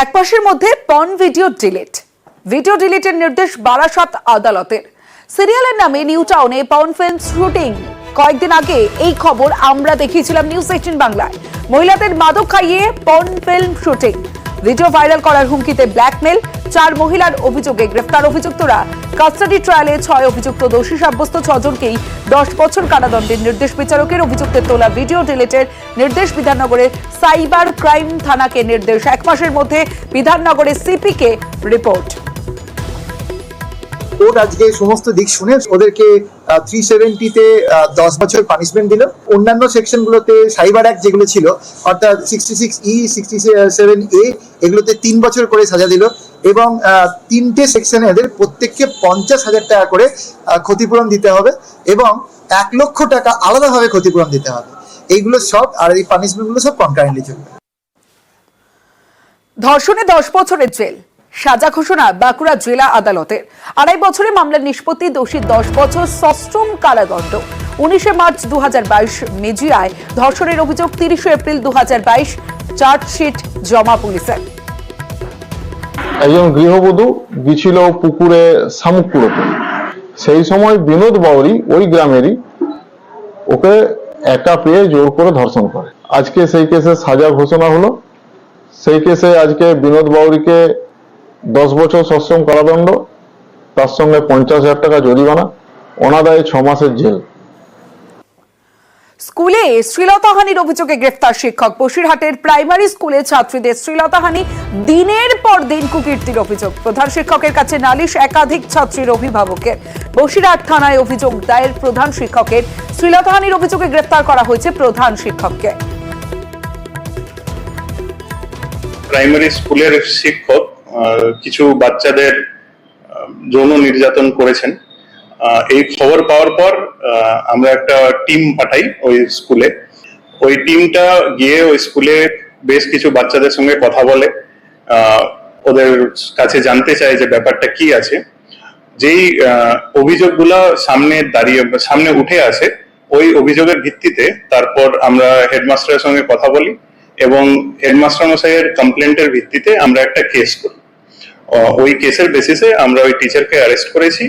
এক মাসের মধ্যে পর্ন ভিডিও ডিলিটের নির্দেশ বারাসত আদালতের। সিরিয়ালের নামে নিউ টাউনে পর্ন ফিল্ম শুটিং। কয়েকদিন আগে এই খবর আমরা দেখিয়েছিলাম নিউজ 18 বাংলায়। মহিলাদের মাদক খাইয়ে porn film shooting, video viral করার হুমকিতে ব্ল্যাকমেল, 4 মহিলার অভিযোগে গ্রেফতার অভিযুক্তরা। কাস্টাডি ট্রায়ালে 6 অভিযুক্ত দোষী সাব্যস্ত, 6 জনকেই 10 বছর কারাদণ্ডের নির্দেশ বিচারকের। অভিযুক্তের তোলা ভিডিও ডিলিটের নির্দেশ বিধাননগরের সাইবার ক্রাইম থানাকে নির্দেশ। 1 মাসের মধ্যে বিধাননগরের সিপি কে রিপোর্ট। কোর্ট আজকে সমস্ত দিক শুনে ওদেরকে 370-তে 10 বছর পানিশমেন্ট দিল। অন্যান্য সেকশনগুলোতে সাইবার অ্যাক্ট যেগুলো ছিল অর্থাৎ 66E 67A এগুলোতে 3 বছর করে সাজা দিল এবং 3টে সেকশনে এদের প্রত্যেককে 50,000 টাকা করে ক্ষতিপূরণ দিতে হবে এবং 1 লক্ষ টাকা আলাদাভাবে ক্ষতিপূরণ দিতে হবে। এইগুলো সব আর এই পানিশমেন্টগুলো সব কনকারেন্টলি চলবে। ধর্ষণে 10 বছরের জেল সাজা ঘোষণা বাঁকুড়া জেলা আদালতের। 2.5 বছরে মামলার নিষ্পত্তি, দোষী 10 বছর সশ্রম কারাদণ্ড। 19 মার্চ 2022 মেজিয়ায় ধর্ষণের অভিযোগ। 30 এপ্রিল 2022 চার্জশিট জমা পুলিশের। একজন গৃহবধূ গিয়েছিল পুকুরে শামুক কুড়োতে। সেই সময় বিনোদ বাউরি ওই গ্রামেরই ওকে একা পেয়ে জোর করে ধর্ষণ করে। আজকে সেই কেসে সাজা ঘোষণা হলো। সেই কেসে আজকে বিনোদ বাউরিকে 10 বছর সশ্রম কারাদণ্ড, তার সঙ্গে 50,000 টাকা জরিমানা, অনাদায়ে 6 মাসের জেল। স্কুলে শ্লীলতাহানির অভিযোগে গ্রেফতার শিক্ষক। বসিরহাটের প্রাইমারি স্কুলে ছাত্রীদের শ্লীলতাহানি, দিনের পর দিন কুকীর্তির অভিযোগ। প্রধান শিক্ষকের কাছে নালিশ একাধিক ছাত্রীর অভিভাবকের। বসিরহাট থানায় অভিযোগ দায়ের প্রধান শিক্ষকের। শ্লীলতাহানির অভিযোগে গ্রেফতার করা হয়েছে প্রধান শিক্ষককে। প্রাইমারি স্কুলের শিক্ষক কিছু বাচ্চাদের যৌন নির্যাতন করেছেন। এই খবর পাওয়ার পর আমরা একটা টিম পাঠাই ওই স্কুলে। ওই টিমটা গিয়ে ওই স্কুলে বেশ কিছু বাচ্চাদের সঙ্গে কথা বলে, ওদের কাছে জানতে চায় যে ব্যাপারটা কি আছে। যেই অভিযোগগুলা সামনে উঠে আসে, ওই অভিযোগের ভিত্তিতে তারপর আমরা হেডমাস্টারের সঙ্গে কথা বলি এবং হেডমাস্টার মশাইয়ের কমপ্লেন্টের ভিত্তিতে আমরা একটা কেস করি। ওই কেসের বেসিসে আমরা ওই টিচারকে অ্যারেস্ট করেছি।